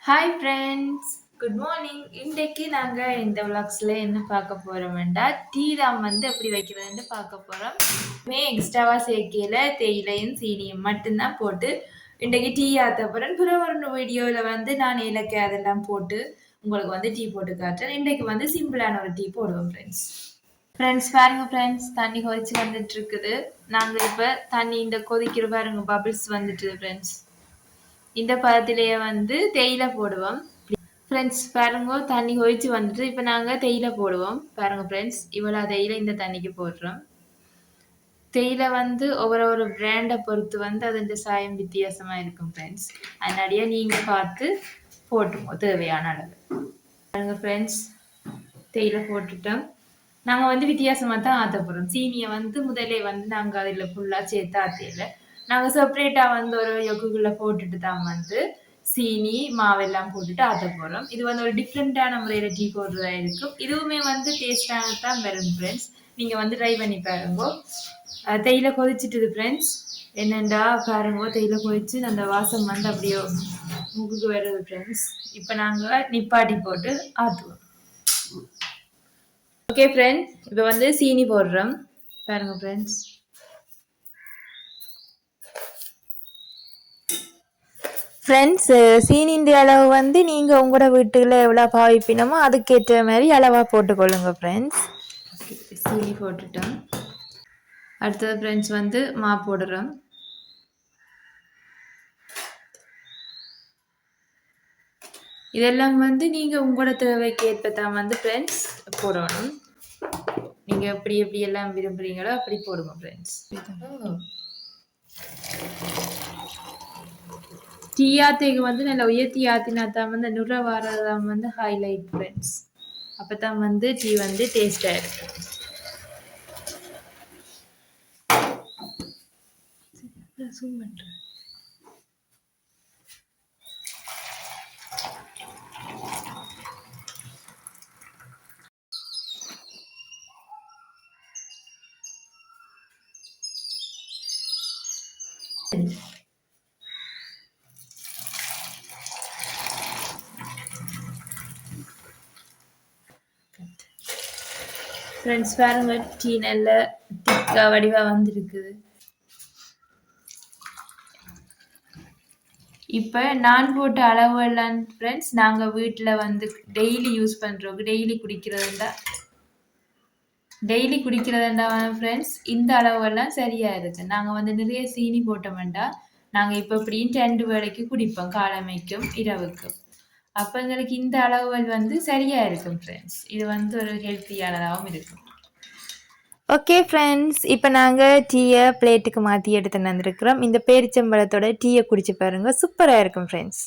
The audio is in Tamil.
Hi friends, good morning. இன்றைக்கு நாங்கள் இந்த விளாக்ஸில் என்ன பார்க்க போகிறோம்டா டீ தான் எப்படி வைக்கிறதுன்னு பார்க்க போகிறோம். எக்ஸ்ட்ராவாக சேர்க்கையில் தேயிலையும் சீனியும் மட்டும்தான் போட்டு இன்றைக்கு டீ ஆற்ற போகிறேன். ஒரு வீடியோவில் நான் இலக்கை அதெல்லாம் போட்டு உங்களுக்கு டீ போட்டு காட்டுறேன். இன்றைக்கு சிம்பிளான ஒரு டீ போடுவோம் ஃப்ரெண்ட்ஸ் பாருங்க ஃப்ரெண்ட்ஸ், தண்ணி கொதிச்சு வந்துட்டு இருக்குது. நாங்கள் இப்போ தண்ணி இந்த கொதிக்கிற பாருங்க பபிள்ஸ் வந்துட்டு ஃப்ரெண்ட்ஸ். இந்த பதத்திலேயே தேயிலை போடுவோம் ஃப்ரெண்ட்ஸ். பாருங்க தண்ணி கொதிச்சு வந்துட்டு இப்போ நாங்கள் தேயிலை போடுவோம். பாருங்க ஃப்ரெண்ட்ஸ், இவ்வளோ தேயிலை இந்த தண்ணிக்கு போடுறோம். தேயிலை ஒவ்வொரு பிராண்டை பொறுத்து அதோட சாயம் வித்தியாசமாக இருக்கும் ஃப்ரெண்ட்ஸ். அதனாடியே நீங்கள் பார்த்து போட்டுருவோம் தேவையான அளவு. பாருங்க ஃப்ரெண்ட்ஸ், தேயிலை போட்டுட்டோம். நாங்கள் வித்தியாசமாக தான் ஆற்ற போகிறோம். சீனியை முதலே நாங்கள் அதில் ஃபுல்லாக சேர்த்து ஆற்றையில் நாங்கள் செப்பரேட்டாக ஒரு யொக்குக்குள்ளே போட்டுட்டு தான் சீனி மாவெல்லாம் போட்டுட்டு ஆற்ற போகிறோம். இது ஒரு டிஃப்ரெண்ட்டான முறையில் டீ போடுறதா இருக்கும். இதுவுமே டேஸ்டாக தான் வரும் ஃப்ரெண்ட்ஸ். நீங்கள் ட்ரை பண்ணி பாருங்க. தேயிலை கொதிச்சுட்டுது ஃப்ரெண்ட்ஸ். என்னெண்டா பாருங்க, தேயிலை கொதிச்சு அந்த வாசம் அப்படியே முகுக்கு வருது ஃப்ரெண்ட்ஸ். இப்போ நாங்கள் நிப்பாட்டி போட்டு ஆற்றுவோம். ஓகே ஃப்ரெண்ட்ஸ், இப்போ சீனி போடுறோம். பாருங்க ஃப்ரெண்ட்ஸ், சீனியின் அளவு நீங்கள் உங்களோட வீட்டில் எவ்வளோ பாவிப்பினமோ அதுக்கேற்ற மாதிரி அளவாக போட்டுக்கொள்ளுங்க ஃப்ரெண்ட்ஸ். சீனி போட்டுட்டோம். அடுத்தது ஃப்ரெண்ட்ஸ் மா போடுறோம். இதெல்லாம் நீங்கள் உங்களோட தேவைக்கு ஏற்ப தான் ஃப்ரெண்ட்ஸ் போடணும். நீங்கள் எப்படி எப்படி எல்லாம் விரும்புகிறீங்களோ அப்படி போடுங்க ஃப்ரெண்ட்ஸ். டீ ஆத்தைக்கு நல்லா உயர்த்தி ஆத்தினா தான் நுர வாரதான் ஹைலைட் ஃப்ரெண்ட்ஸ். அப்போ தான் டீ டேஸ்டாக இருக்கும். ஜூம் பண்ணுறேன். ஃப்ரெண்ட்ஸ் பாருங்க, டீ நல்ல திக்கா வடிவாக வந்திருக்குது. இப்போ நான் போட்ட அளவு எல்லாம் ஃப்ரெண்ட்ஸ் நாங்கள் வீட்டில் டெய்லி யூஸ் பண்ணுறோம். டெய்லி குடிக்கிறதுண்டா ஃப்ரெண்ட்ஸ் இந்த அளவெல்லாம் சரியாக இருக்குது. நாங்கள் நிறைய சீனி போட்டோம்டா நாங்கள் இப்போ இப்படின்னு 2 வேளைக்கு குடிப்போம், காலமைக்கும் இரவுக்கும். அப்போ எங்களுக்கு இந்த அளவுகள் சரியாக இருக்கும் ஃப்ரெண்ட்ஸ். இது ஒரு ஹெல்த்தியானதாகவும் இருக்கும். ஓகே ஃப்ரெண்ட்ஸ், இப்போ நாங்கள் டீயை பிளேட்டுக்கு மாற்றி எடுத்து வந்துருக்கிறோம். இந்த பேரிச்சம்பழத்தோட டீயை குடிச்சு பாருங்கள், சூப்பராக இருக்கும் ஃப்ரெண்ட்ஸ்.